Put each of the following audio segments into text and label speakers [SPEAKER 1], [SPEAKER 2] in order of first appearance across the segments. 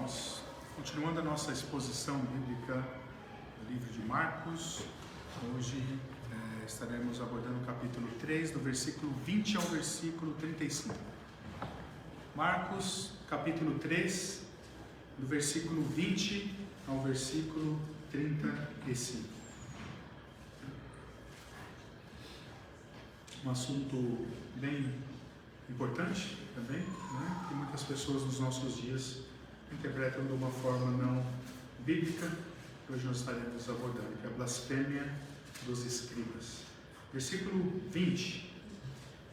[SPEAKER 1] irmãos, continuando a nossa exposição bíblica do livro de Marcos, hoje estaremos abordando o capítulo 3, do versículo 20 ao versículo 35. Marcos, capítulo 3, do versículo 20 ao versículo 35. Um assunto bem importante também, né? Que muitas pessoas nos nossos dias interpretam de uma forma não bíblica. Hoje nós estaremos abordando, que é a blasfêmia dos escribas. Versículo 20.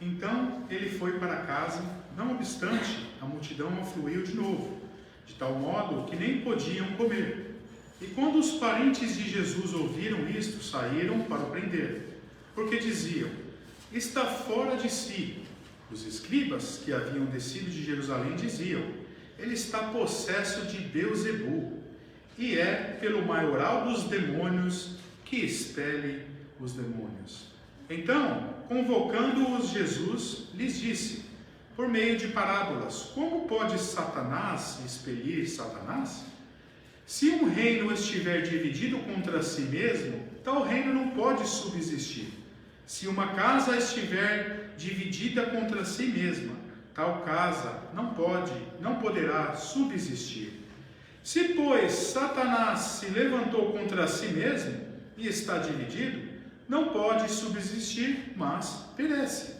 [SPEAKER 1] Então ele foi para casa, não obstante, a multidão afluiu de novo, de tal modo que nem podiam comer. E quando os parentes de Jesus ouviram isto, saíram para o prender, porque diziam: está fora de si. Os escribas que haviam descido de Jerusalém diziam: ele está possesso de Beelzebul, e é pelo maioral dos demônios que expele os demônios. Então, convocando-os, Jesus lhes disse, por meio de parábolas: como pode Satanás expelir Satanás? Se um reino estiver dividido contra si mesmo, tal reino não pode subsistir. Se uma casa estiver dividida contra si mesma, tal casa não poderá subsistir. Se, pois, Satanás se levantou contra si mesmo e está dividido, não pode subsistir, mas perece.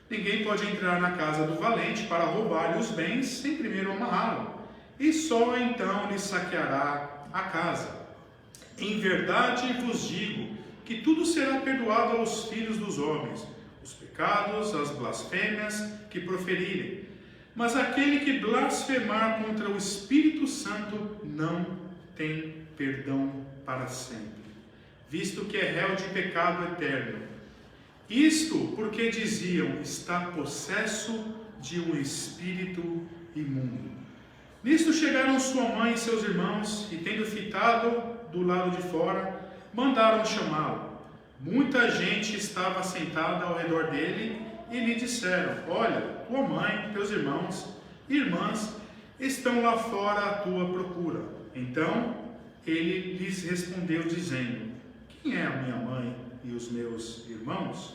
[SPEAKER 1] Ninguém pode entrar na casa do valente para roubar-lhe os bens sem primeiro amarrá-lo, e só então lhe saqueará a casa. Em verdade vos digo que tudo será perdoado aos filhos dos homens, os pecados, as blasfêmias que proferirem. Mas aquele que blasfemar contra o Espírito Santo não tem perdão para sempre, visto que é réu de pecado eterno. Isto porque diziam: está possesso de um espírito imundo. Nisto chegaram sua mãe e seus irmãos, e tendo fitado do lado de fora, mandaram chamá-lo. Muita gente estava sentada ao redor dele e lhe disseram: olha, tua mãe, teus irmãos e irmãs estão lá fora à tua procura. Então ele lhes respondeu dizendo: quem é a minha mãe e os meus irmãos?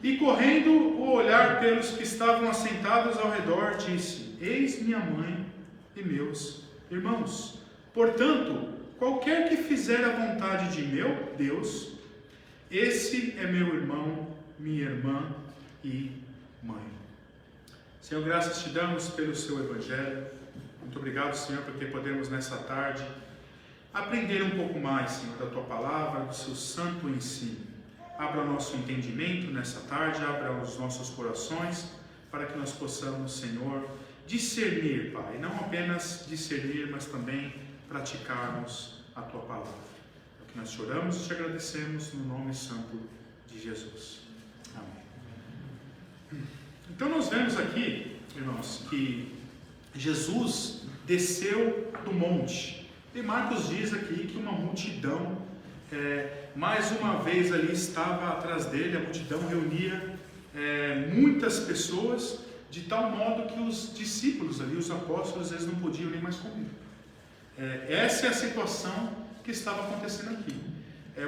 [SPEAKER 1] E correndo o olhar pelos que estavam assentados ao redor, disse: eis minha mãe e meus irmãos. Portanto, qualquer que fizer a vontade de meu Deus, esse é meu irmão, minha irmã e mãe. Senhor, graças te damos pelo seu Evangelho. Muito obrigado, Senhor, porque podemos nessa tarde aprender um pouco mais, Senhor, da tua palavra, do seu santo ensino. Abra o nosso entendimento nessa tarde, abra os nossos corações, para que nós possamos, Senhor, discernir, Pai, não apenas discernir, mas também praticarmos a tua palavra. É o que nós te oramos e te agradecemos no nome santo de Jesus. Amém. Então nós vemos aqui, irmãos, que Jesus desceu do monte. E Marcos diz aqui que uma multidão, mais uma vez ali estava atrás dele. A multidão reunia muitas pessoas, de tal modo que os discípulos ali, os apóstolos, eles não podiam nem mais comer. Essa é a situação que estava acontecendo aqui.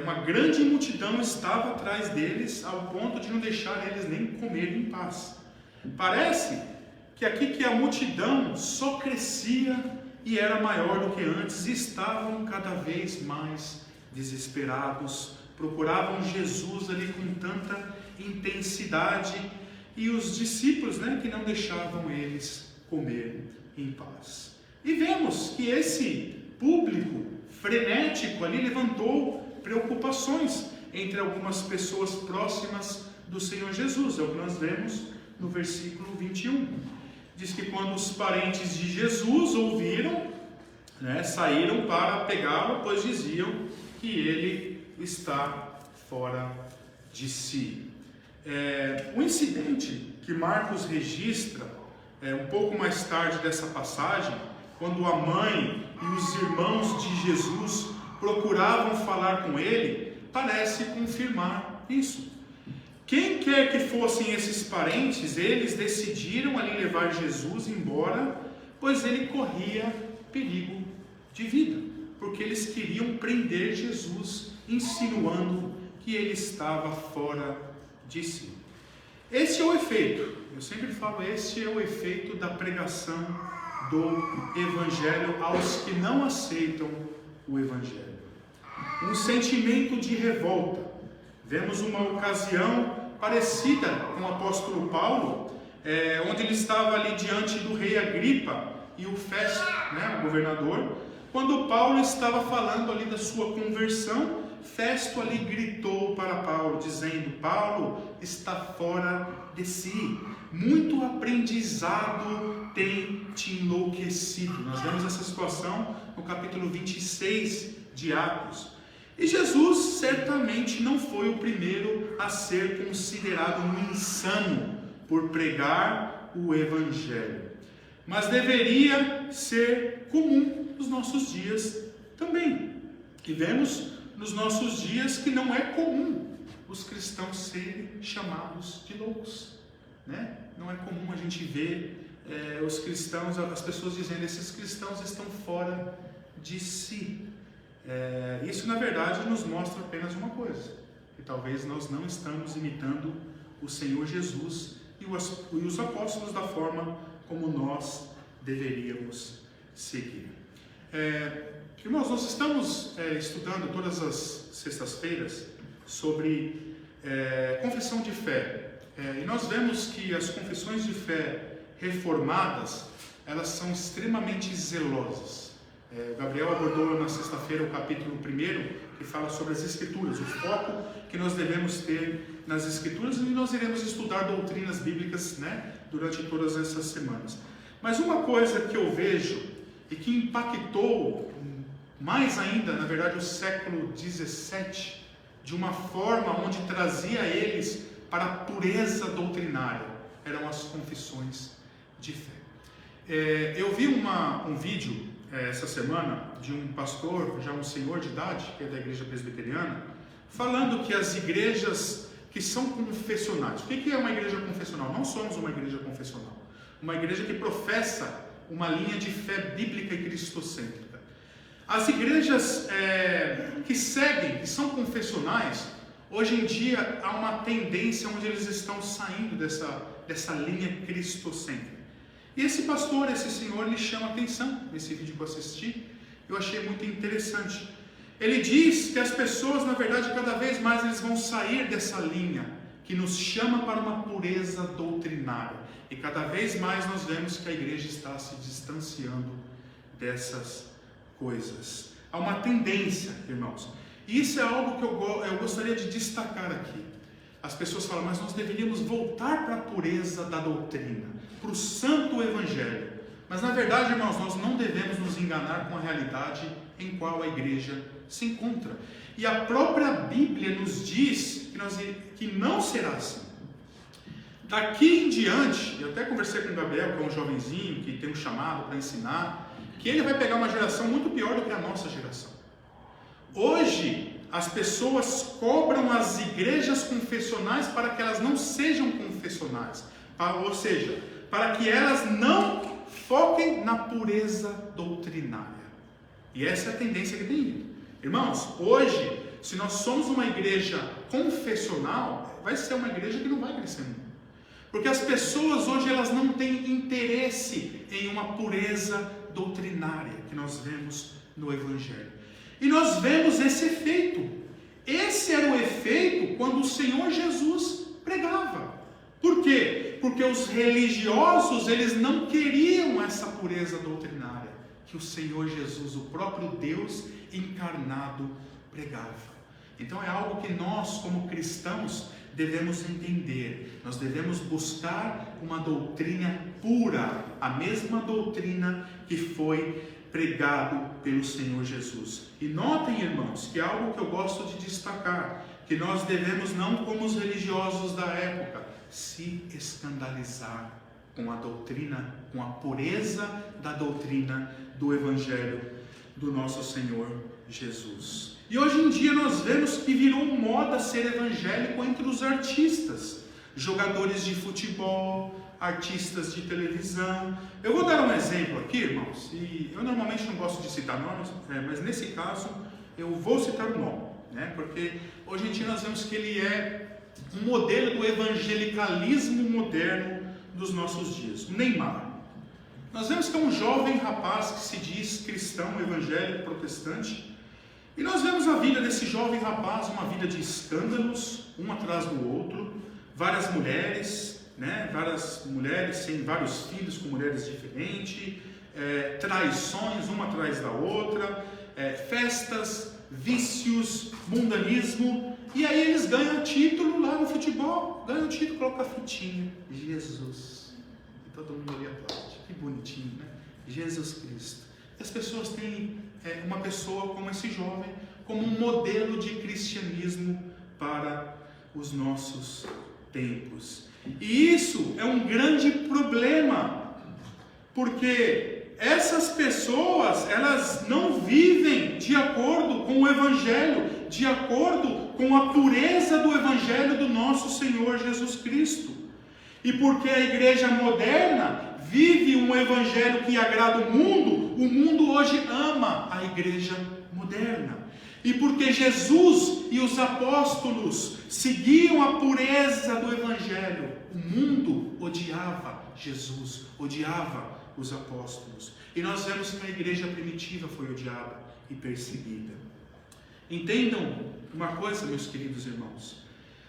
[SPEAKER 1] Uma grande multidão estava atrás deles, ao ponto de não deixar eles nem comer em paz. Parece que aqui que a multidão só crescia e era maior do que antes, e estavam cada vez mais desesperados, procuravam Jesus ali com tanta intensidade, e os discípulos, que não deixavam eles comer em paz. E vemos que esse público frenético ali levantou preocupações entre algumas pessoas próximas do Senhor Jesus. É o que nós vemos no versículo 21. Diz que quando os parentes de Jesus ouviram, saíram para pegá-lo, pois diziam que ele está fora de si. O incidente que Marcos registra um pouco mais tarde dessa passagem, quando a mãe e os irmãos de Jesus procuravam falar com ele, parece confirmar isso. Quem quer que fossem esses parentes, eles decidiram ali levar Jesus embora, pois ele corria perigo de vida, porque eles queriam prender Jesus, insinuando que ele estava fora de si. Esse é o efeito, eu sempre falo, esse é o efeito da pregação do Evangelho aos que não aceitam o Evangelho. Um sentimento de revolta. Vemos uma ocasião parecida com o apóstolo Paulo, onde ele estava ali diante do rei Agripa e o Festo, o governador. Quando Paulo estava falando ali da sua conversão, Festo ali gritou para Paulo, dizendo: Paulo está fora de si, muito aprendizado tem te enlouquecido. Nós vemos essa situação no capítulo 26 de Atos. E Jesus certamente não foi o primeiro a ser considerado um insano por pregar o Evangelho, mas deveria ser comum nos nossos dias também. E vemos nos nossos dias que não é comum os cristãos serem chamados de loucos, Não é comum a gente ver os cristãos, as pessoas dizendo: esses cristãos estão fora de si. Isso na verdade nos mostra apenas uma coisa, que talvez nós não estamos imitando o Senhor Jesus e os apóstolos da forma como nós deveríamos seguir. Irmãos, nós estamos estudando todas as sextas-feiras sobre confissão de fé, e nós vemos que as confissões de fé reformadas, elas são extremamente zelosas. Gabriel abordou na sexta-feira o capítulo 1, que fala sobre as Escrituras, o foco que nós devemos ter nas Escrituras, e nós iremos estudar doutrinas bíblicas, durante todas essas semanas. Mas uma coisa que eu vejo e que impactou mais ainda, na verdade, o século XVII, de uma forma onde trazia eles para a pureza doutrinária, eram as confissões de fé. Eu vi um vídeo essa semana de um pastor, já um senhor de idade, que é da igreja presbiteriana, falando que as igrejas que são confessionais. O que é uma igreja confessional? Não somos uma igreja confessional. Uma igreja que professa uma linha de fé bíblica e cristocêntrica. As igrejas que seguem, que são confessionais, hoje em dia há uma tendência onde eles estão saindo dessa linha cristocêntrica. E esse pastor, esse senhor, lhe chama a atenção nesse vídeo que eu assisti. Eu achei muito interessante. Ele diz que as pessoas, na verdade, cada vez mais eles vão sair dessa linha que nos chama para uma pureza doutrinária. E cada vez mais nós vemos que a igreja está se distanciando dessas coisas. Há uma tendência, irmãos. E isso é algo que eu gostaria de destacar aqui. As pessoas falam: mas nós deveríamos voltar para a pureza da doutrina, para o santo evangelho. Mas na verdade, irmãos, nós não devemos nos enganar com a realidade em qual a igreja se encontra. E a própria Bíblia nos diz que não será assim. Daqui em diante, eu até conversei com o Gabriel, que é um jovenzinho, que tem um chamado para ensinar, que ele vai pegar uma geração muito pior do que a nossa geração. Hoje, as pessoas cobram as igrejas confessionais para que elas não sejam confessionais, ou seja, para que elas não foquem na pureza doutrinária. E essa é a tendência que tem ido. Irmãos, hoje, se nós somos uma igreja confessional, vai ser uma igreja que não vai crescer muito. Porque as pessoas hoje elas não têm interesse em uma pureza doutrinária que nós vemos no Evangelho. E nós vemos esse efeito. Esse era o efeito quando o Senhor Jesus pregava. Por quê? Porque os religiosos eles não queriam essa pureza doutrinária que o Senhor Jesus, o próprio Deus encarnado, pregava. Então é algo que nós, como cristãos, devemos entender. Nós devemos buscar uma doutrina pura, a mesma doutrina que foi pregado pelo Senhor Jesus. E notem, irmãos, que é algo que eu gosto de destacar, que nós devemos, não como os religiosos da época, se escandalizar com a doutrina, com a pureza da doutrina do Evangelho do nosso Senhor Jesus. E hoje em dia nós vemos que virou moda ser evangélico entre os artistas, jogadores de futebol, artistas de televisão. Eu vou dar um exemplo aqui, irmãos, e eu normalmente não gosto de citar nomes, mas nesse caso eu vou citar o nome, né? Porque hoje em dia nós vemos que ele é um modelo do evangelicalismo moderno dos nossos dias. O Neymar. Nós vemos que é um jovem rapaz que se diz cristão, evangélico, protestante, e nós vemos a vida desse jovem rapaz, uma vida de escândalos, um atrás do outro, várias mulheres, né? Várias mulheres, sem vários filhos com mulheres diferentes, traições uma atrás da outra, festas, vícios, mundanismo, e aí eles ganham título lá no futebol, ganham título, coloca a fitinha, Jesus, e todo mundo ali aplaude, que bonitinho, né? Jesus Cristo. E as pessoas têm uma pessoa como esse jovem, como um modelo de cristianismo para os nossos tempos. E isso é um grande problema, porque essas pessoas, elas não vivem de acordo com o Evangelho, de acordo com a pureza do Evangelho do nosso Senhor Jesus Cristo. E porque a igreja moderna vive um Evangelho que agrada o mundo hoje ama a igreja moderna. E porque Jesus e os apóstolos seguiam a pureza do Evangelho, o mundo odiava Jesus, odiava os apóstolos. E nós vemos que a igreja primitiva foi odiada e perseguida. Entendam uma coisa, meus queridos irmãos.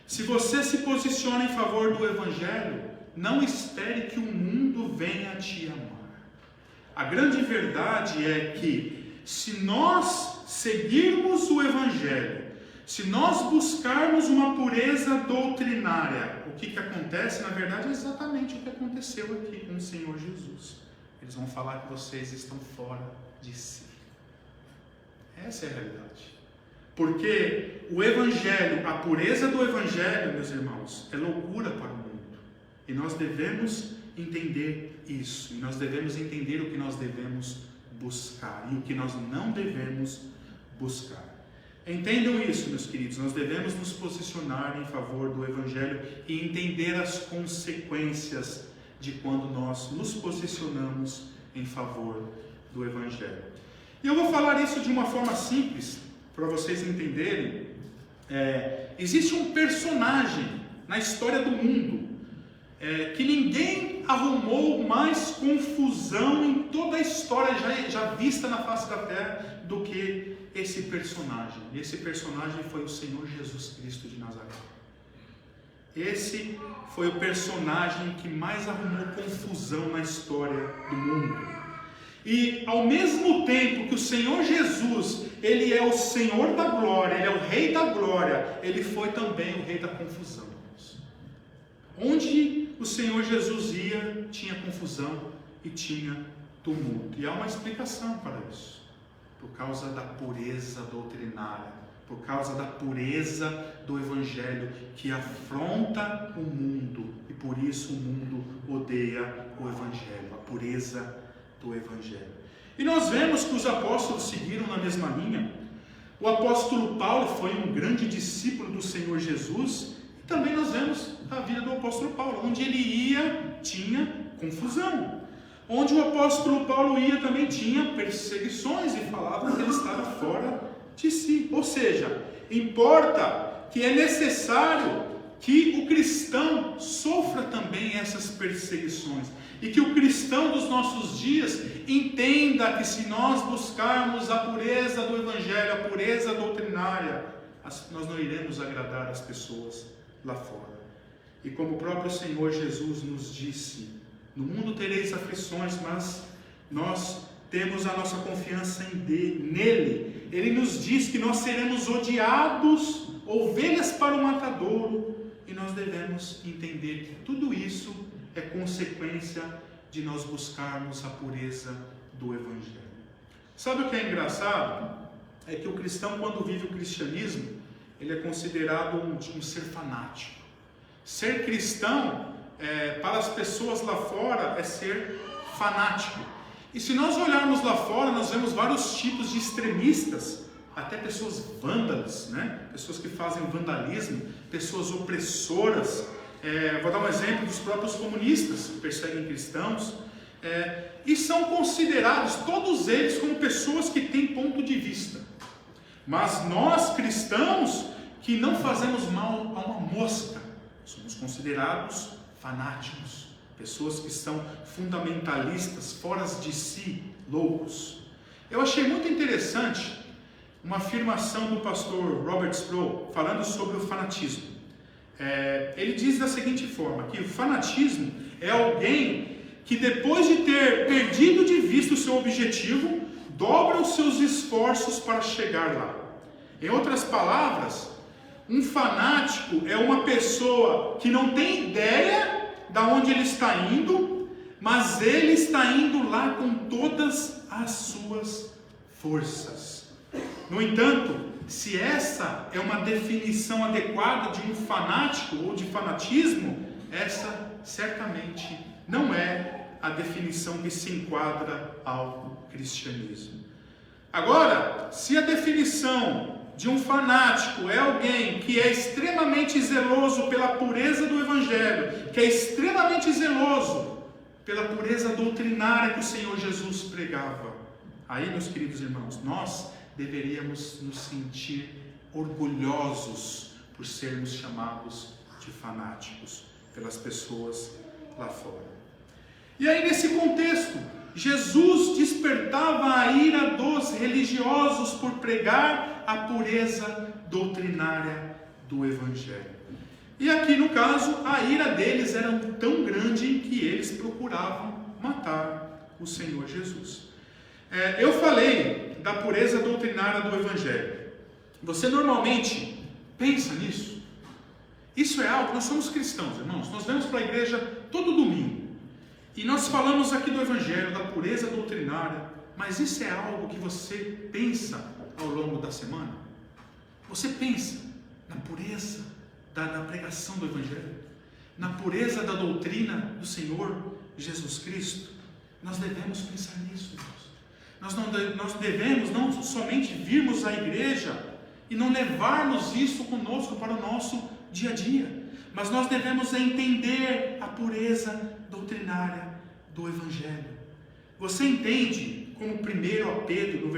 [SPEAKER 1] Se você se posiciona em favor do Evangelho, não espere que o mundo venha te amar. A grande verdade é que, se nós seguirmos o Evangelho, se nós buscarmos uma pureza doutrinária, o que acontece? Na verdade, é exatamente o que aconteceu aqui com o Senhor Jesus. Eles vão falar que vocês estão fora de si. Essa é a realidade. Porque o Evangelho, a pureza do Evangelho, meus irmãos, é loucura para o mundo. E nós devemos entender isso. E nós devemos entender o que nós devemos buscar e o que nós não devemos buscar. Entendam isso, meus queridos. Nós devemos nos posicionar em favor do Evangelho e entender as consequências de quando nós nos posicionamos em favor do Evangelho. E eu vou falar isso de uma forma simples, para vocês entenderem. Existe um personagem na história do mundo que ninguém arrumou mais confusão em toda a história já vista na face da terra do que esse personagem. Esse personagem foi o Senhor Jesus Cristo de Nazaré. Esse foi o personagem que mais arrumou confusão na história do mundo. E ao mesmo tempo que o Senhor Jesus, Ele é o Senhor da glória, Ele é o Rei da glória, Ele foi também o Rei da confusão. Onde o Senhor Jesus ia, tinha confusão e tinha tumulto. E há uma explicação para isso. Por causa da pureza doutrinária, por causa da pureza do Evangelho que afronta o mundo. E por isso o mundo odeia o Evangelho, a pureza do Evangelho. E nós vemos que os apóstolos seguiram na mesma linha. O apóstolo Paulo foi um grande discípulo do Senhor Jesus. E também nós vemos a vida do apóstolo Paulo. Onde ele ia, tinha confusão. Onde o apóstolo Paulo ia, também tinha perseguições e falavam que ele estava fora de si. Ou seja, importa que é necessário que o cristão sofra também essas perseguições. E que o cristão dos nossos dias entenda que se nós buscarmos a pureza do Evangelho, a pureza doutrinária, nós não iremos agradar as pessoas lá fora. E como o próprio Senhor Jesus nos disse, no mundo tereis aflições, mas nós temos a nossa confiança nele. Ele nos diz que nós seremos odiados, ovelhas para o matadouro, e nós devemos entender que tudo isso é consequência de nós buscarmos a pureza do Evangelho. Sabe o que é engraçado? É que o cristão, quando vive o cristianismo, ele é considerado um ser fanático. Ser cristão, para as pessoas lá fora, é ser fanático. E se nós olharmos lá fora, nós vemos vários tipos de extremistas, até pessoas vândalas, né? Pessoas que fazem vandalismo, pessoas opressoras, Vou dar um exemplo dos próprios comunistas que perseguem cristãos, e são considerados, todos eles, como pessoas que têm ponto de vista. Mas nós, cristãos, que não fazemos mal a uma mosca, somos considerados fanáticos, pessoas que são fundamentalistas, fora de si, loucos. Eu achei muito interessante uma afirmação do pastor Robert Sproul, falando sobre o fanatismo. Ele diz da seguinte forma, que o fanatismo é alguém que depois de ter perdido de vista o seu objetivo, dobra os seus esforços para chegar lá. Em outras palavras, um fanático é uma pessoa que não tem ideia de onde ele está indo, mas ele está indo lá com todas as suas forças. No entanto, se essa é uma definição adequada de um fanático ou de fanatismo, essa certamente não é a definição que se enquadra ao cristianismo. Agora, se a definição de um fanático é alguém que é extremamente zeloso pela pureza do Evangelho, que é extremamente zeloso pela pureza doutrinária que o Senhor Jesus pregava, aí, meus queridos irmãos, nós deveríamos nos sentir orgulhosos por sermos chamados de fanáticos pelas pessoas lá fora. E aí, nesse contexto, Jesus despertava a ira dos religiosos por pregar a pureza doutrinária do Evangelho. E aqui, no caso, a ira deles era tão grande que eles procuravam matar o Senhor Jesus. Eu falei da pureza doutrinária do Evangelho. Você normalmente pensa nisso? Isso é algo, nós somos cristãos, irmãos, nós vamos para a igreja todo domingo. E nós falamos aqui do Evangelho, da pureza doutrinária, mas isso é algo que você pensa ao longo da semana? Você pensa na pureza da pregação do Evangelho? Na pureza da doutrina do Senhor Jesus Cristo? Nós devemos pensar nisso, irmãos. Nós devemos não somente virmos à igreja e não levarmos isso conosco para o nosso dia a dia, mas nós devemos entender a pureza doutrinária do Evangelho. Você entende como 1 Pedro, no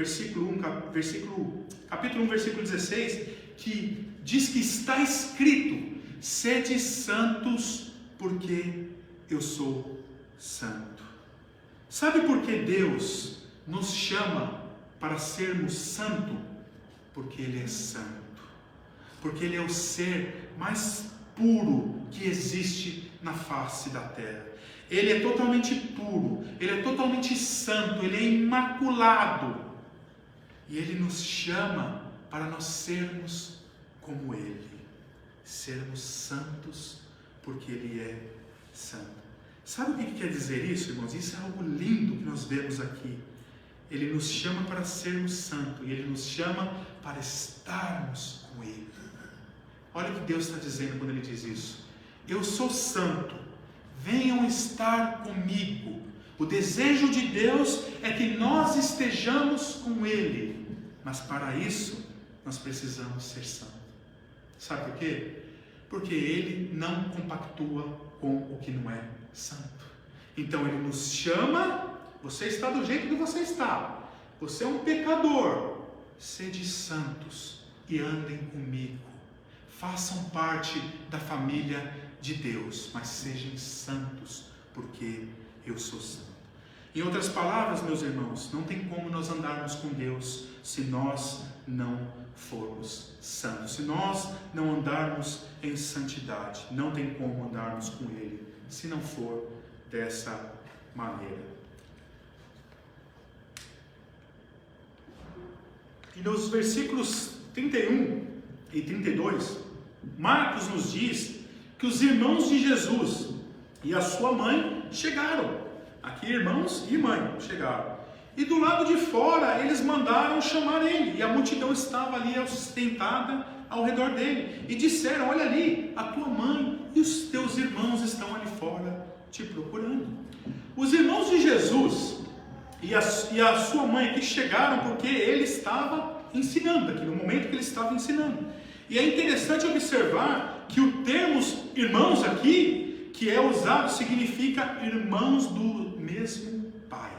[SPEAKER 1] capítulo 1, versículo 16, que diz que está escrito: sede santos, porque eu sou santo. Sabe por que Deus nos chama para sermos santos? Porque Ele é santo. Porque Ele é o ser mais puro que existe na face da terra. Ele é totalmente puro, Ele é totalmente santo, Ele é imaculado. E Ele nos chama para nós sermos como Ele. Sermos santos porque Ele é santo. Sabe o que quer dizer isso, irmãos? Isso é algo lindo que nós vemos aqui. Ele nos chama para sermos santos e Ele nos chama para estarmos com Ele. Olha o que Deus está dizendo quando Ele diz isso. Eu sou santo, venham estar comigo. O desejo de Deus é que nós estejamos com Ele, mas para isso nós precisamos ser santos. Sabe por quê? Porque Ele não compactua com o que não é santo. Então Ele nos chama. Você está do jeito que você está. Você é um pecador. Sede santos e andem comigo. Façam parte da família de Deus, mas sejam santos, porque eu sou santo. Em outras palavras, meus irmãos, não tem como nós andarmos com Deus se nós não formos santos. Se nós não andarmos em santidade, não tem como andarmos com Ele, se não for dessa maneira. E nos versículos 31 e 32, Marcos nos diz que os irmãos de Jesus e a sua mãe chegaram. Aqui irmãos e mãe chegaram. E do lado de fora eles mandaram chamar ele. E a multidão estava ali sustentada ao redor dele. E disseram: olha ali, a tua mãe e os teus irmãos estão ali fora te procurando. Os irmãos de Jesus e a sua mãe aqui chegaram porque ele estava ensinando aqui, no momento que ele estava ensinando. E é interessante observar que o termo irmãos aqui, que é usado, significa irmãos do mesmo Pai.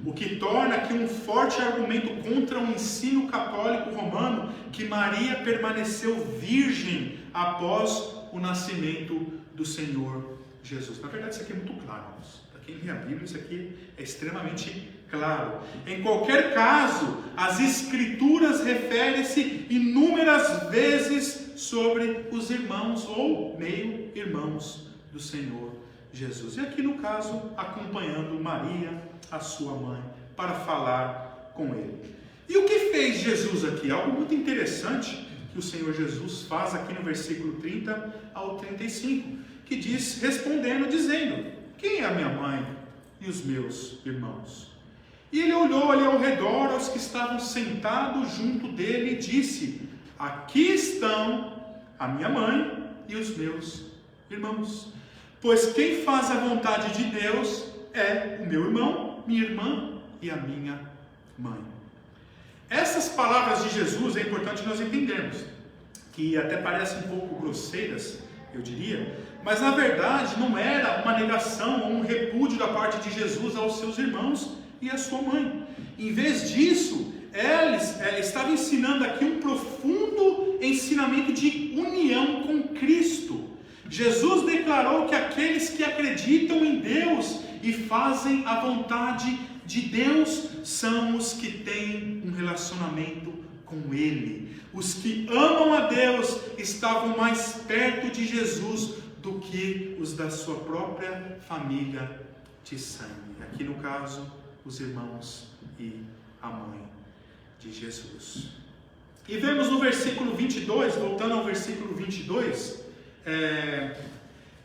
[SPEAKER 1] O que torna aqui um forte argumento contra o ensino católico romano que Maria permaneceu virgem após o nascimento do Senhor Jesus. Na verdade, isso aqui é muito claro. Para quem lê a Bíblia, isso aqui é extremamente claro. Em qualquer caso, as Escrituras referem-se inúmeras vezes sobre os irmãos ou meio-irmãos do Senhor Jesus. E aqui no caso, acompanhando Maria, a sua mãe, para falar com ele. E o que fez Jesus aqui? Algo muito interessante que o Senhor Jesus faz aqui no versículo 30 ao 35, que diz, respondendo, dizendo: quem é a minha mãe e os meus irmãos? E ele olhou ali ao redor, aos que estavam sentados junto dele, e disse: aqui estão a minha mãe e os meus irmãos. Pois quem faz a vontade de Deus é o meu irmão, minha irmã e a minha mãe. Essas palavras de Jesus é importante nós entendermos, que até parecem um pouco grosseiras, eu diria, mas na verdade não era uma negação ou um repúdio da parte de Jesus aos seus irmãos e à sua mãe. Em vez disso, ela estava ensinando aqui um profundo ensinamento de união com Cristo. Jesus declarou que aqueles que acreditam em Deus e fazem a vontade de Deus são os que têm um relacionamento com Ele. Os que amam a Deus estavam mais perto de Jesus do que os da sua própria família de sangue. Aqui no caso, os irmãos e a mãe de Jesus. E vemos no versículo 22, voltando ao versículo 22,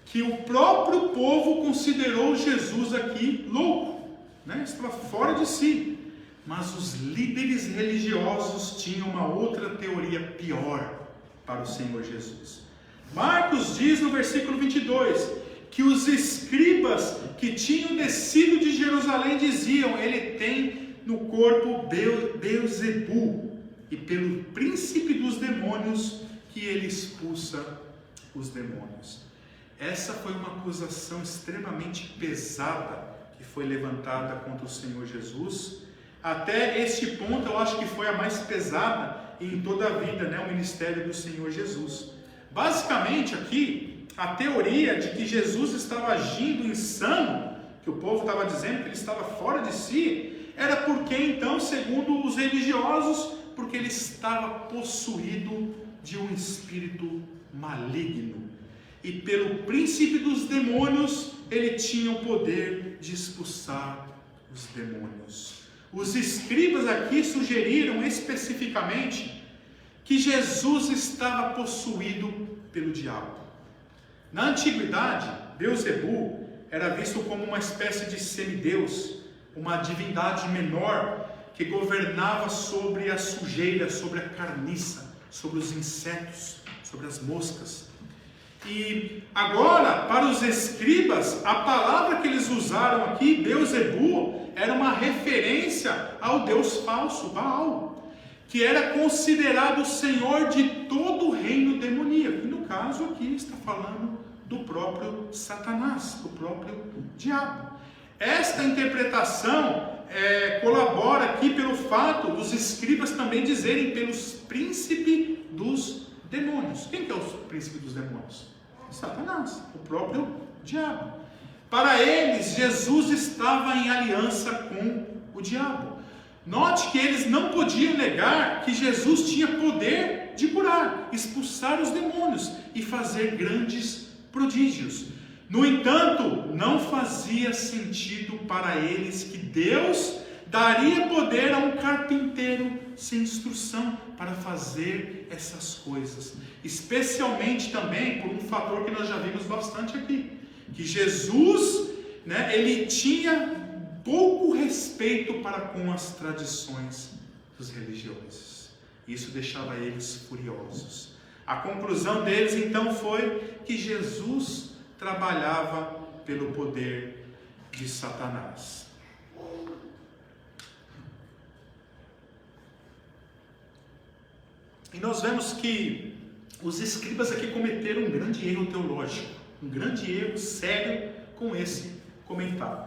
[SPEAKER 1] que o próprio povo considerou Jesus aqui louco, estava fora de si. Mas os líderes religiosos tinham uma outra teoria pior para o Senhor Jesus. Marcos diz no versículo 22 que os escribas que tinham descido de Jerusalém diziam: ele tem no corpo Beelzebu, e pelo príncipe dos demônios que ele expulsa os demônios. Essa foi uma acusação extremamente pesada que foi levantada contra o Senhor Jesus. Até este ponto eu acho que foi a mais pesada em toda a vida, o ministério do Senhor Jesus. Basicamente aqui, a teoria de que Jesus estava agindo insano, que o povo estava dizendo que ele estava fora de si, era porque então, segundo os religiosos, porque ele estava possuído de um espírito maligno. E pelo príncipe dos demônios, ele tinha o poder de expulsar os demônios. Os escribas aqui sugeriram especificamente que Jesus estava possuído pelo diabo. Na antiguidade, Beelzebu era visto como uma espécie de semideus, uma divindade menor que governava sobre a sujeira, sobre a carniça, sobre os insetos, sobre as moscas. E agora, para os escribas, a palavra que eles usaram aqui, Beelzebu, era uma referência ao deus falso, Baal, que era considerado o senhor de todo o reino demoníaco. E no caso aqui está falando do próprio Satanás, do próprio diabo. Esta interpretação colabora aqui pelo fato dos escribas também dizerem pelos príncipes dos demônios. Quem que é o príncipe dos demônios? Satanás, o próprio diabo. Para eles, Jesus estava em aliança com o diabo. Note que eles não podiam negar que Jesus tinha poder de curar, expulsar os demônios e fazer grandes prodígios. No entanto, não fazia sentido para eles que Deus daria poder a um carpinteiro sem instrução para fazer essas coisas. Especialmente também por um fator que nós já vimos bastante aqui, que Jesus, ele tinha pouco respeito para com as tradições dos religiosos. Isso deixava eles furiosos. A conclusão deles então foi que Jesus trabalhava pelo poder de Satanás. E nós vemos que os escribas aqui cometeram um grande erro teológico, um grande erro sério com esse comentário.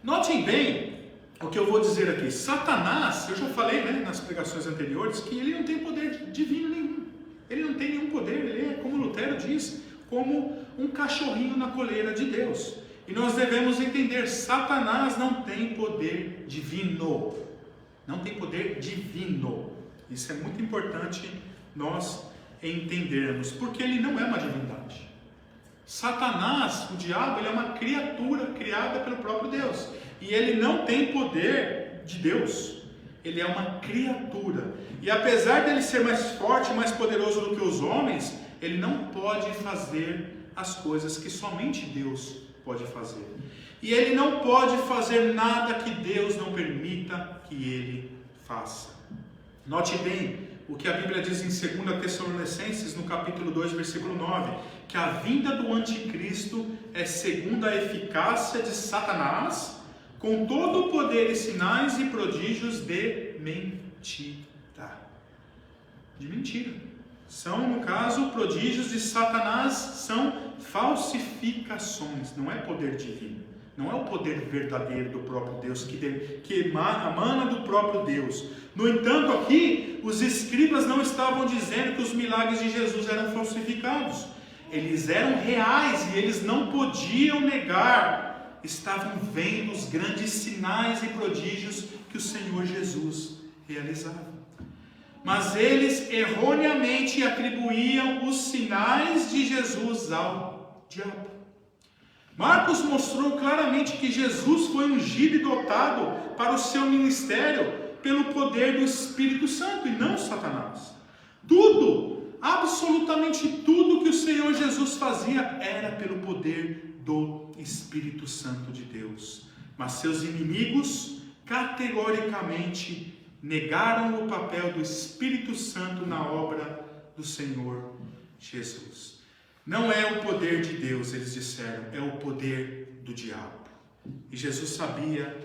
[SPEAKER 1] Notem bem o que eu vou dizer aqui. Satanás, eu já falei, né, nas pregações anteriores, que ele não tem poder divino nenhum. Ele não tem nenhum poder, ele é, como Lutero diz, como um cachorrinho na coleira de Deus. E nós devemos entender, Satanás não tem poder divino. Não tem poder divino. Isso é muito importante nós entendermos, porque ele não é uma divindade. Satanás, o diabo, ele é uma criatura criada pelo próprio Deus. E ele não tem poder de Deus. Ele é uma criatura. E apesar dele ser mais forte, mais poderoso do que os homens, ele não pode fazer as coisas que somente Deus pode fazer. E ele não pode fazer nada que Deus não permita que ele faça. Note bem o que a Bíblia diz em 2 Tessalonicenses, no capítulo 2, versículo 9, que a vinda do anticristo é segundo a eficácia de Satanás, com todo o poder e sinais e prodígios de mentira. De mentira. São, no caso, prodígios de Satanás, são falsificações, não é poder divino. Não é o poder verdadeiro do próprio Deus, que emana do próprio Deus. No entanto, aqui, os escribas não estavam dizendo que os milagres de Jesus eram falsificados. Eles eram reais e eles não podiam negar. Estavam vendo os grandes sinais e prodígios que o Senhor Jesus realizava. Mas eles erroneamente atribuíam os sinais de Jesus ao diabo. Marcos mostrou claramente que Jesus foi ungido e dotado para o seu ministério pelo poder do Espírito Santo e não Satanás. Tudo, absolutamente tudo que o Senhor Jesus fazia era pelo poder do Espírito Santo de Deus. Mas seus inimigos categoricamente negaram o papel do Espírito Santo na obra do Senhor Jesus. Não é o poder de Deus, eles disseram, é o poder do diabo. E Jesus sabia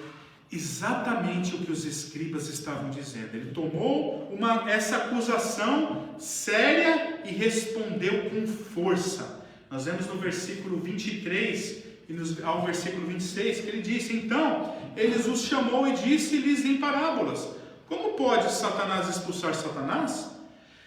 [SPEAKER 1] exatamente o que os escribas estavam dizendo. Ele tomou essa acusação séria e respondeu com força. Nós vemos no versículo 23 e ao versículo 26 que ele disse: então eles os chamou e disse-lhes em parábolas: como pode Satanás expulsar Satanás?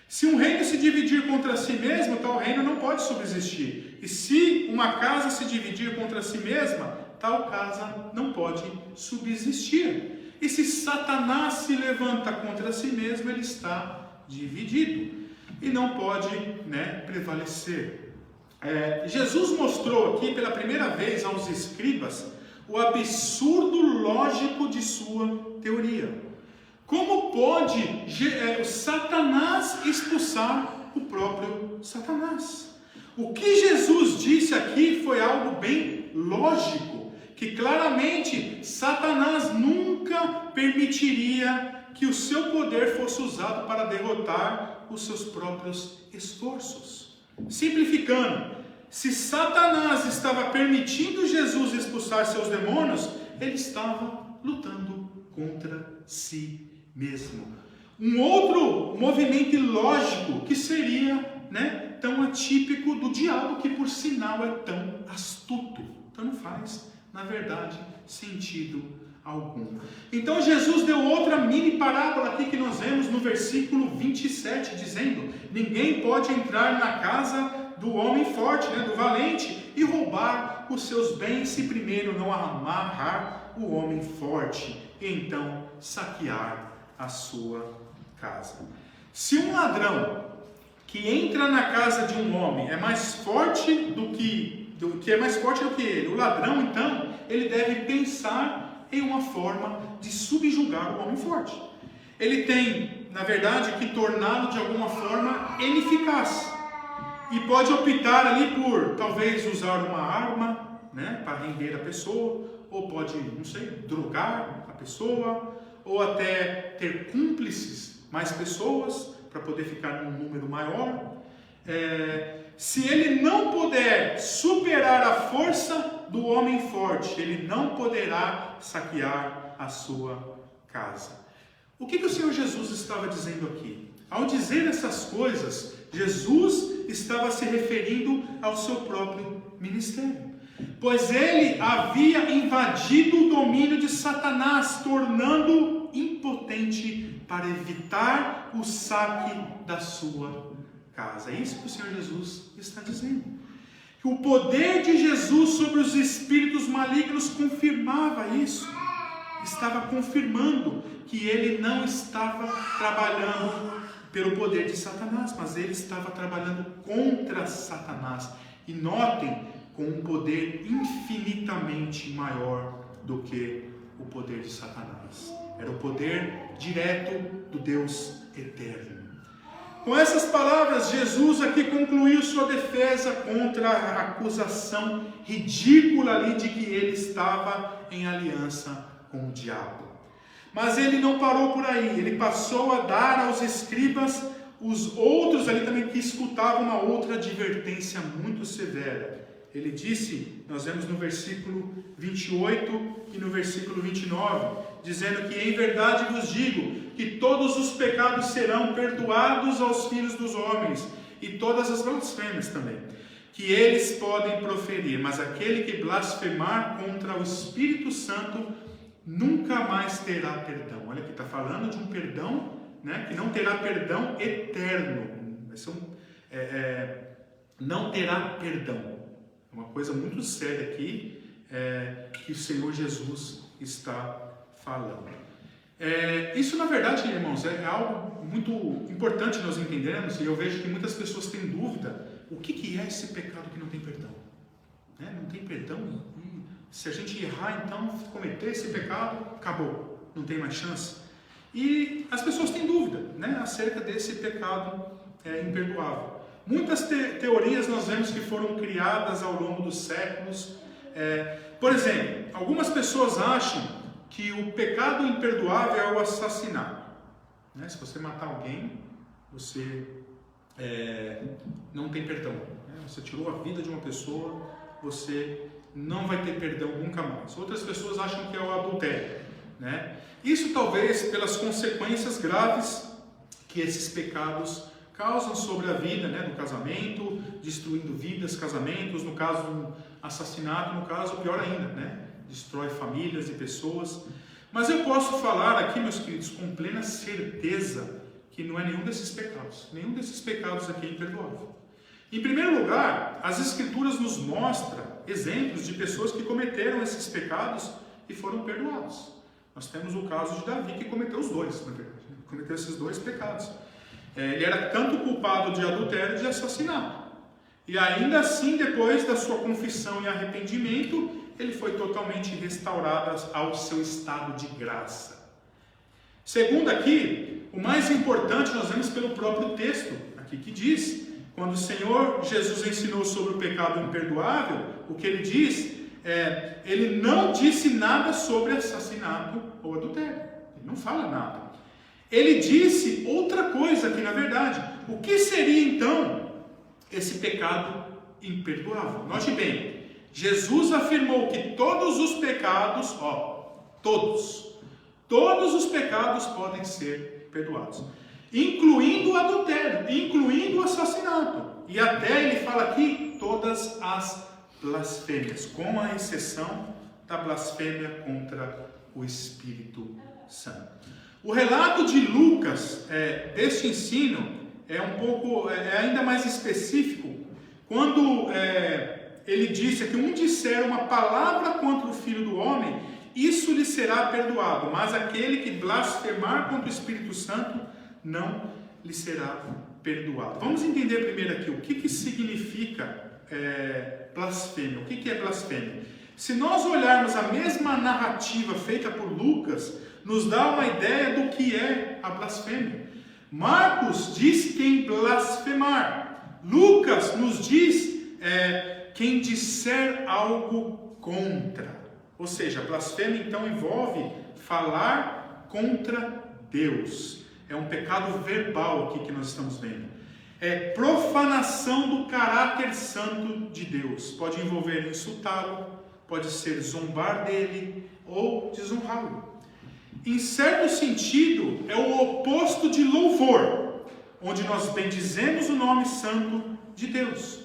[SPEAKER 1] Se um reino se dividir contra si mesmo, tal reino não pode subsistir. E se uma casa se dividir contra si mesma, tal casa não pode subsistir. E se Satanás se levanta contra si mesmo, ele está dividido e não pode, prevalecer. Jesus mostrou aqui pela primeira vez aos escribas o absurdo lógico de sua teoria. Como pode Satanás expulsar o próprio Satanás? O que Jesus disse aqui foi algo bem lógico, que claramente Satanás nunca permitiria que o seu poder fosse usado para derrotar os seus próprios esforços. Simplificando, se Satanás estava permitindo Jesus expulsar seus demônios, ele estava lutando contra si mesmo. Um outro movimento ilógico que seria tão atípico do diabo, que por sinal é tão astuto. Então não faz, na verdade, sentido algum. Então Jesus deu outra mini parábola aqui que nós vemos no versículo 27, dizendo: ninguém pode entrar na casa do homem forte, do valente, e roubar os seus bens se primeiro não amarrar o homem forte e então saquear a sua casa. Se um ladrão que entra na casa de um homem é mais forte do que ele, o ladrão então, ele deve pensar em uma forma de subjugar o homem forte. Ele tem, na verdade, que torná-lo de alguma forma ineficaz. E pode optar ali por talvez usar uma arma, para render a pessoa, ou pode, drogar a pessoa, ou até ter cúmplices, mais pessoas, para poder ficar num número maior. Se ele não puder superar a força do homem forte, ele não poderá saquear a sua casa. O que o Senhor Jesus estava dizendo aqui? Ao dizer essas coisas, Jesus estava se referindo ao seu próprio ministério, pois ele havia invadido o domínio de Satanás, tornando-o impotente para evitar o saque da sua casa. É isso que o Senhor Jesus está dizendo. Que o poder de Jesus sobre os espíritos malignos confirmava isso. Estava confirmando que ele não estava trabalhando pelo poder de Satanás, mas ele estava trabalhando contra Satanás. E notem, com um poder infinitamente maior do que o poder de Satanás. Era o poder direto do Deus eterno. Com essas palavras, Jesus aqui concluiu sua defesa contra a acusação ridícula ali de que ele estava em aliança com o diabo. Mas ele não parou por aí, ele passou a dar aos escribas, os outros ali também que escutavam, uma outra advertência muito severa. Ele disse, nós vemos no versículo 28 e no versículo 29, dizendo que em verdade vos digo que todos os pecados serão perdoados aos filhos dos homens e todas as blasfêmias também, que eles podem proferir, mas aquele que blasfemar contra o Espírito Santo nunca mais terá perdão. Olha aqui, está falando de um perdão, né, que não terá perdão eterno. Vai ser não terá perdão. É uma coisa muito séria aqui que o Senhor Jesus está falando. Isso, na verdade, irmãos, é algo muito importante nós entendermos, e eu vejo que muitas pessoas têm dúvida. O que é esse pecado que não tem perdão? Não tem perdão? Se a gente errar, então, cometer esse pecado, acabou, não tem mais chance. E as pessoas têm dúvida, né, acerca desse pecado imperdoável. Muitas teorias nós vemos que foram criadas ao longo dos séculos. Por exemplo, algumas pessoas acham que o pecado imperdoável é o assassinato. Né? Se você matar alguém, você não tem perdão. Né? Você tirou a vida de uma pessoa, você não vai ter perdão nunca mais. Outras pessoas acham que é o adultério. Né? Isso talvez pelas consequências graves que esses pecados causam sobre a vida, né, do casamento, destruindo vidas, casamentos, no caso do assassinato, no caso pior ainda, né, destrói famílias e pessoas. Mas eu posso falar aqui, meus queridos, com plena certeza que não é nenhum desses pecados. Nenhum desses pecados aqui é imperdoável. Em primeiro lugar, as Escrituras nos mostram exemplos de pessoas que cometeram esses pecados e foram perdoados. Nós temos o caso de Davi, que cometeu os dois, na verdade. Cometeu esses dois pecados. Ele era tanto culpado de adultério e de assassinato. E ainda assim, depois da sua confissão e arrependimento, ele foi totalmente restaurado ao seu estado de graça. Segundo aqui, o mais importante nós vemos pelo próprio texto aqui que diz, quando o Senhor Jesus ensinou sobre o pecado imperdoável, o que ele diz ele não disse nada sobre assassinato ou adultério. Ele não fala nada. Ele disse outra coisa aqui, na verdade. O que seria então esse pecado imperdoável? Note bem, Jesus afirmou que todos os pecados, todos os pecados podem ser perdoados, incluindo o adultério, incluindo o assassinato. E até ele fala aqui todas as blasfêmias, com a exceção da blasfêmia contra o Espírito Santo. O relato de Lucas deste ensino é ainda mais específico, quando ele disse que um disser uma palavra contra o Filho do Homem, isso lhe será perdoado, mas aquele que blasfemar contra o Espírito Santo não lhe será perdoado. Vamos entender primeiro aqui o que significa blasfêmia. O que é blasfêmia? Se nós olharmos a mesma narrativa feita por Lucas, nos dá uma ideia do que é a blasfêmia. Marcos diz quem blasfemar. Lucas nos diz quem disser algo contra. Ou seja, a blasfêmia então envolve falar contra Deus. É um pecado verbal aqui que nós estamos vendo. É profanação do caráter santo de Deus. Pode envolver insultá-lo, pode ser zombar dele ou desonrá-lo. Em certo sentido, é o oposto de louvor. onde nós bendizemos o nome santo de Deus.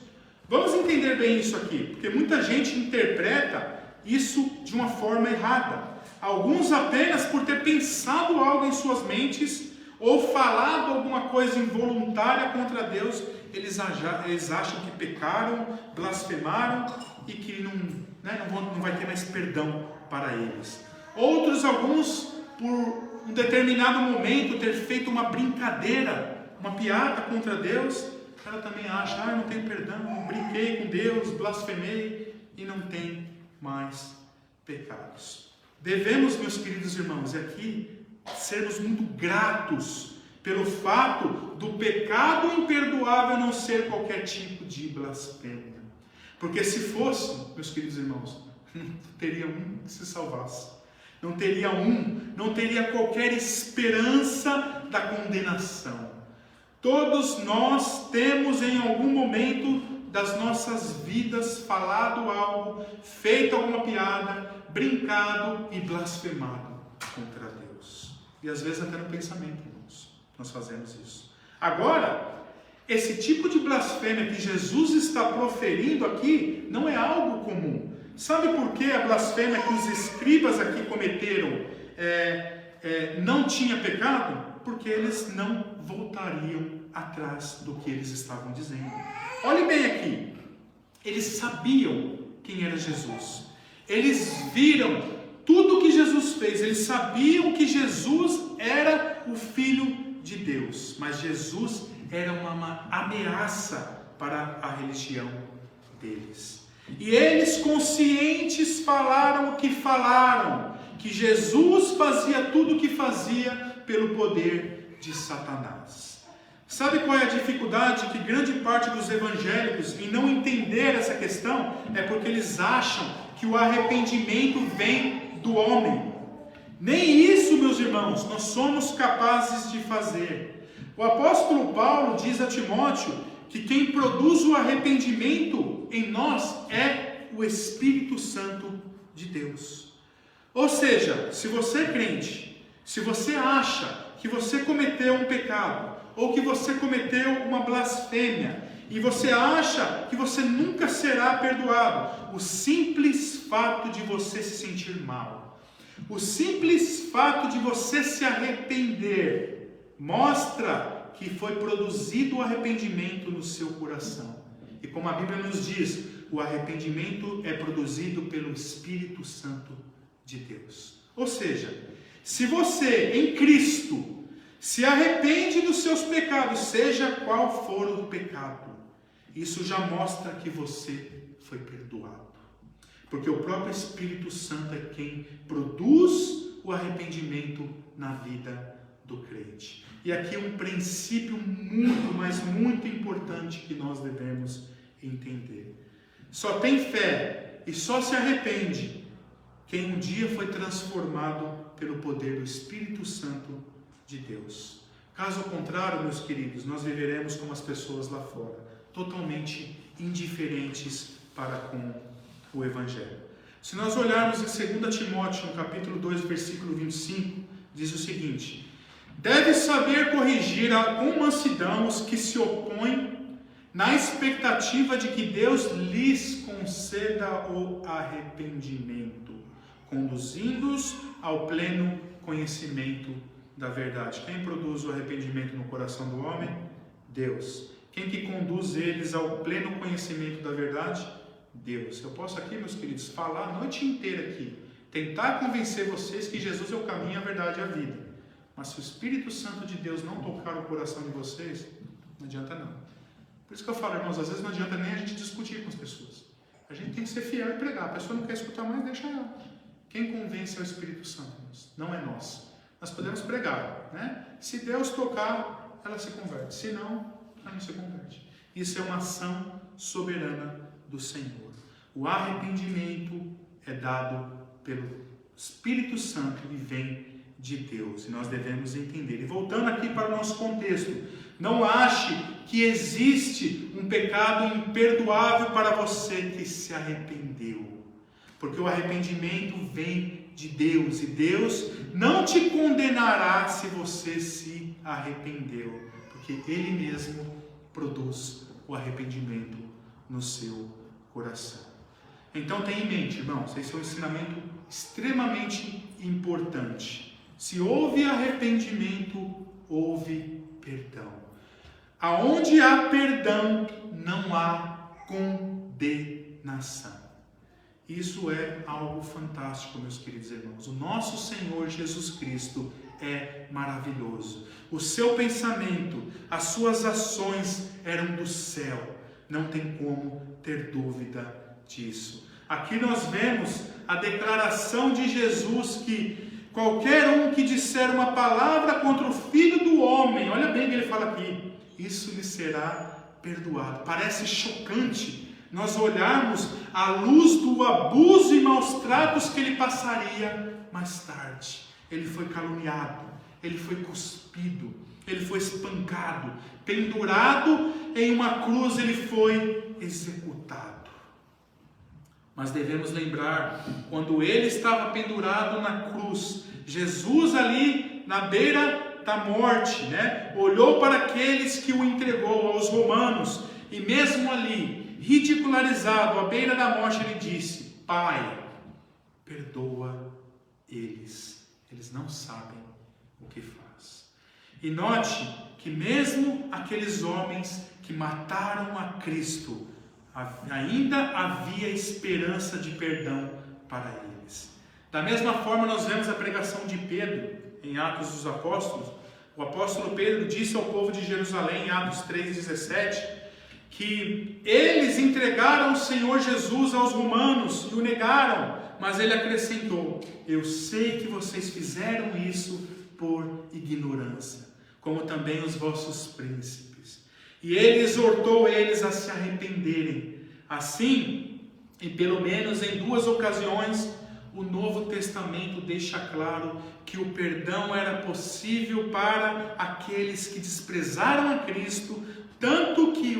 [SPEAKER 1] Vamos entender bem isso aqui, porque muita gente interpreta isso de uma forma errada. Alguns apenas por ter pensado algo em suas mentes ou falado alguma coisa involuntária contra Deus, eles acham que pecaram, blasfemaram e que não vai ter mais perdão para eles. Outros, alguns, por um determinado momento ter feito uma brincadeira, uma piada contra Deus, ela também acha, eu não tenho perdão, brinquei com Deus, blasfemei e não tem mais pecados. Devemos, meus queridos irmãos, aqui sermos muito gratos pelo fato do pecado imperdoável não ser qualquer tipo de blasfêmia. Porque se fosse, meus queridos irmãos, não teria um que se salvasse. Não teria qualquer esperança da condenação. Todos nós temos em algum momento das nossas vidas falado algo, feito alguma piada, brincado e blasfemado contra Deus. E às vezes até no pensamento, irmãos, nós fazemos isso. Agora, esse tipo de blasfêmia que Jesus está proferindo aqui não é algo comum. Sabe por que a blasfêmia que os escribas aqui cometeram não tinha pecado? Porque eles não voltariam atrás do que eles estavam dizendo. Olhe bem aqui, eles sabiam quem era Jesus, eles viram tudo o que Jesus fez, eles sabiam que Jesus era o Filho de Deus, mas Jesus era uma ameaça para a religião deles. E eles, conscientes, falaram o que falaram, que Jesus fazia tudo o que fazia pelo poder de Satanás. Sabe qual é a dificuldade que grande parte dos evangélicos em não entender essa questão? É porque eles acham que o arrependimento vem do homem. Nem isso, meus irmãos, nós somos capazes de fazer. O apóstolo Paulo diz a Timóteo que quem produz o arrependimento em nós é o Espírito Santo de Deus. Ou seja, se você é crente, se você acha que você cometeu um pecado, ou que você cometeu uma blasfêmia, e você acha que você nunca será perdoado, o simples fato de você se sentir mal, o simples fato de você se arrepender, mostra que foi produzido o arrependimento no seu coração. E como a Bíblia nos diz, o arrependimento é produzido pelo Espírito Santo de Deus. Ou seja, se você em Cristo se arrepende dos seus pecados, seja qual for o pecado, isso já mostra que você foi perdoado. Porque o próprio Espírito Santo é quem produz o arrependimento na vida do crente. E aqui um princípio muito, mas muito importante que nós devemos entender. Só tem fé e só se arrepende quem um dia foi transformado pelo poder do Espírito Santo de Deus. Caso contrário, meus queridos, nós viveremos como as pessoas lá fora, totalmente indiferentes para com o Evangelho. Se nós olharmos em 2 Timóteo, no capítulo 2, versículo 25, diz o seguinte: deve saber corrigir com mansidão os que se opõem, na expectativa de que Deus lhes conceda o arrependimento, conduzindo-os ao pleno conhecimento da verdade. Quem produz o arrependimento no coração do homem? Deus. Quem que conduz eles ao pleno conhecimento da verdade? Deus. Eu posso aqui, meus queridos, falar a noite inteira aqui, tentar convencer vocês que Jesus é o caminho, a verdade e a vida. Mas se o Espírito Santo de Deus não tocar o coração de vocês, não adianta não. Por isso que eu falo, irmãos, às vezes não adianta nem a gente discutir com as pessoas. A gente tem que ser fiel e pregar. A pessoa não quer escutar mais, deixa ela. Quem convence é o Espírito Santo, irmãos, não é nós. Nós podemos pregar, né? Se Deus tocar, ela se converte. Se não, ela não se converte. Isso é uma ação soberana do Senhor. O arrependimento é dado pelo Espírito Santo e vem de Deus. E nós devemos entender. E voltando aqui para o nosso contexto, não ache que existe um pecado imperdoável para você que se arrependeu. Porque o arrependimento vem de Deus, e Deus não te condenará se você se arrependeu, porque porque Ele mesmo produz o arrependimento no seu coração. Então tenha em mente, irmãos, esse é um ensinamento extremamente importante. Se houve arrependimento, houve perdão. Aonde há perdão, não há condenação. Isso é algo fantástico, meus queridos irmãos. O nosso Senhor Jesus Cristo é maravilhoso. O seu pensamento, as suas ações eram do céu. Não tem como ter dúvida disso. Aqui nós vemos a declaração de Jesus que qualquer um que disser uma palavra contra o Filho do Homem, olha bem o que ele fala aqui, isso lhe será perdoado. Parece chocante nós olharmos à luz do abuso e maus tratos que ele passaria mais tarde. Ele foi caluniado, ele foi cuspido, ele foi espancado, pendurado em uma cruz, ele foi executado. Mas devemos lembrar, quando ele estava pendurado na cruz, Jesus ali na beira da morte, olhou para aqueles que o entregou, aos romanos, e mesmo ali, ridicularizado, à beira da morte, ele disse: Pai, perdoa eles não sabem o que faz. E note que mesmo aqueles homens que mataram a Cristo, ainda havia esperança de perdão para eles. Da mesma forma, nós vemos a pregação de Pedro em Atos dos Apóstolos. O apóstolo Pedro disse ao povo de Jerusalém, em Atos 3,17, que eles entregaram o Senhor Jesus aos romanos e o negaram, mas ele acrescentou: eu sei que vocês fizeram isso por ignorância, como também os vossos príncipes. E ele exortou eles a se arrependerem. Assim, e pelo menos em 2 ocasiões, o Novo Testamento deixa claro que o perdão era possível para aqueles que desprezaram a Cristo, tanto que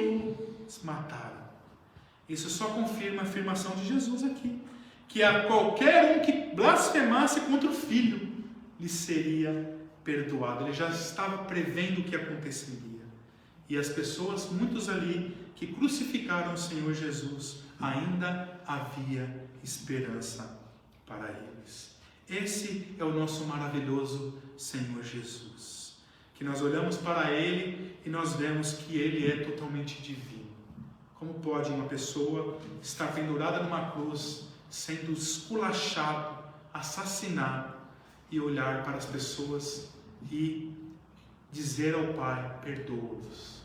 [SPEAKER 1] os mataram. Isso só confirma a afirmação de Jesus aqui, que a qualquer um que blasfemasse contra o Filho lhe seria perdoado. Ele já estava prevendo o que aconteceria. E as pessoas, muitos ali, que crucificaram o Senhor Jesus, ainda havia esperança para eles. Esse é o nosso maravilhoso Senhor Jesus, que nós olhamos para Ele e nós vemos que Ele é totalmente divino. Como pode uma pessoa estar pendurada numa cruz, sendo esculachado, assassinado, e olhar para as pessoas e dizer ao Pai: perdoa-os?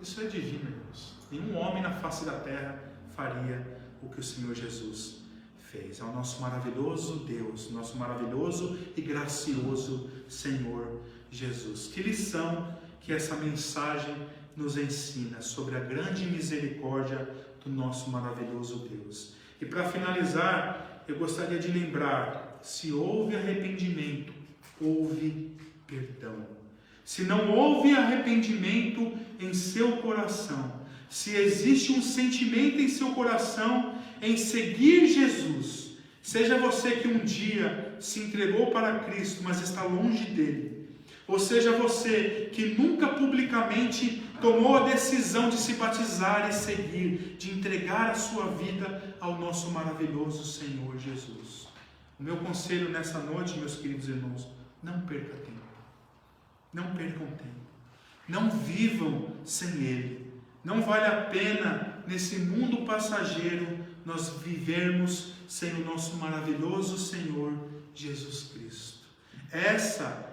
[SPEAKER 1] Isso é divino, irmãos. Nenhum homem na face da terra faria o que o Senhor Jesus fez. É o nosso maravilhoso Deus, nosso maravilhoso e gracioso Senhor Jesus. Que lição que essa mensagem nos ensina sobre a grande misericórdia do nosso maravilhoso Deus. E para finalizar, eu gostaria de lembrar: se houve arrependimento, houve perdão. Se não houve arrependimento em seu coração, se existe um sentimento em seu coração em seguir Jesus, seja você que um dia se entregou para Cristo, mas está longe dele, ou seja você que nunca publicamente tomou a decisão de se batizar e seguir, de entregar a sua vida ao nosso maravilhoso Senhor Jesus. O meu conselho nessa noite, meus queridos irmãos: não perca tempo. Não percam tempo. Não vivam sem Ele. Não vale a pena, nesse mundo passageiro, nós vivermos sem o nosso maravilhoso Senhor Jesus Cristo. Essa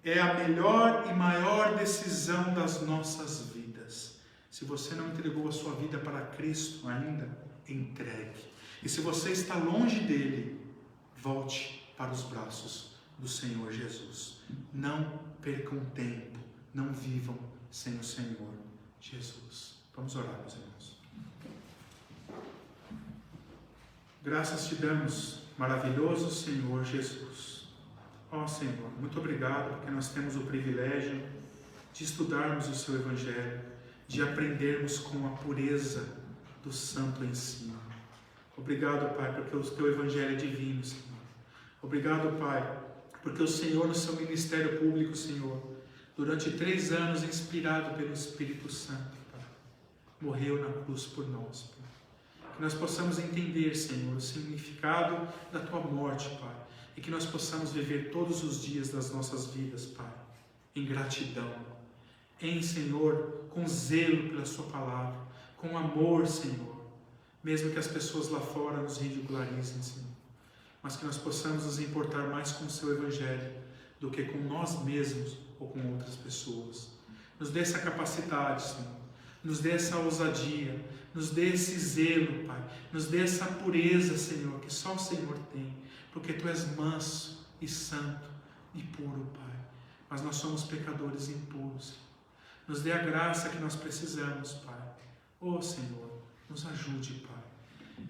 [SPEAKER 1] é a melhor e maior decisão das nossas vidas. Se você não entregou a sua vida para Cristo ainda, entregue. E se você está longe dele, volte para os braços do Senhor Jesus. Não percam tempo, não vivam sem o Senhor Jesus. Vamos orar, meus irmãos. Graças te damos, maravilhoso Senhor Jesus. Ó Senhor, muito obrigado porque nós temos o privilégio de estudarmos o seu Evangelho, de aprendermos com a pureza do santo ensino. Obrigado, Pai, porque o teu Evangelho é divino, Senhor. Obrigado, Pai, porque o Senhor, no seu ministério público, Senhor, durante 3 anos, inspirado pelo Espírito Santo, Pai, morreu na cruz por nós, Pai. Que nós possamos entender, Senhor, o significado da Tua morte, Pai, e que nós possamos viver todos os dias das nossas vidas, Pai, em gratidão, Senhor, com zelo pela Sua palavra, com amor, Senhor, mesmo que as pessoas lá fora nos ridicularizem, Senhor, mas que nós possamos nos importar mais com o Seu Evangelho do que com nós mesmos ou com outras pessoas. Nos dê essa capacidade, Senhor, nos dê essa ousadia, nos dê esse zelo, Pai, nos dê essa pureza, Senhor, que só o Senhor tem, porque Tu és manso e santo e puro, Pai, mas nós somos pecadores impuros. Nos dê a graça que nós precisamos, Pai. Oh, Senhor, nos ajude, Pai.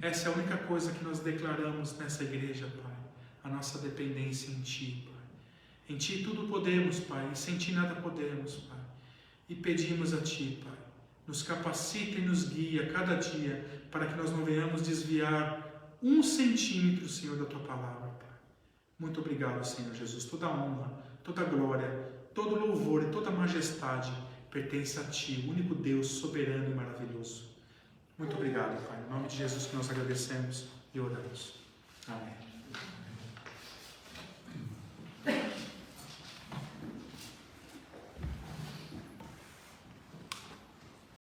[SPEAKER 1] Essa é a única coisa que nós declaramos nessa igreja, Pai, a nossa dependência em Ti, Pai. Em Ti tudo podemos, Pai, e sem Ti nada podemos, Pai. E pedimos a Ti, Pai, nos capacita e nos guia cada dia para que nós não venhamos desviar 1 centímetro, Senhor, da Tua palavra, Pai. Muito obrigado, Senhor Jesus. Toda honra, toda glória, todo louvor e toda majestade pertence a Ti, o único Deus soberano e maravilhoso. Muito obrigado, Pai. Em nome de Jesus que nós agradecemos e oramos. Amém.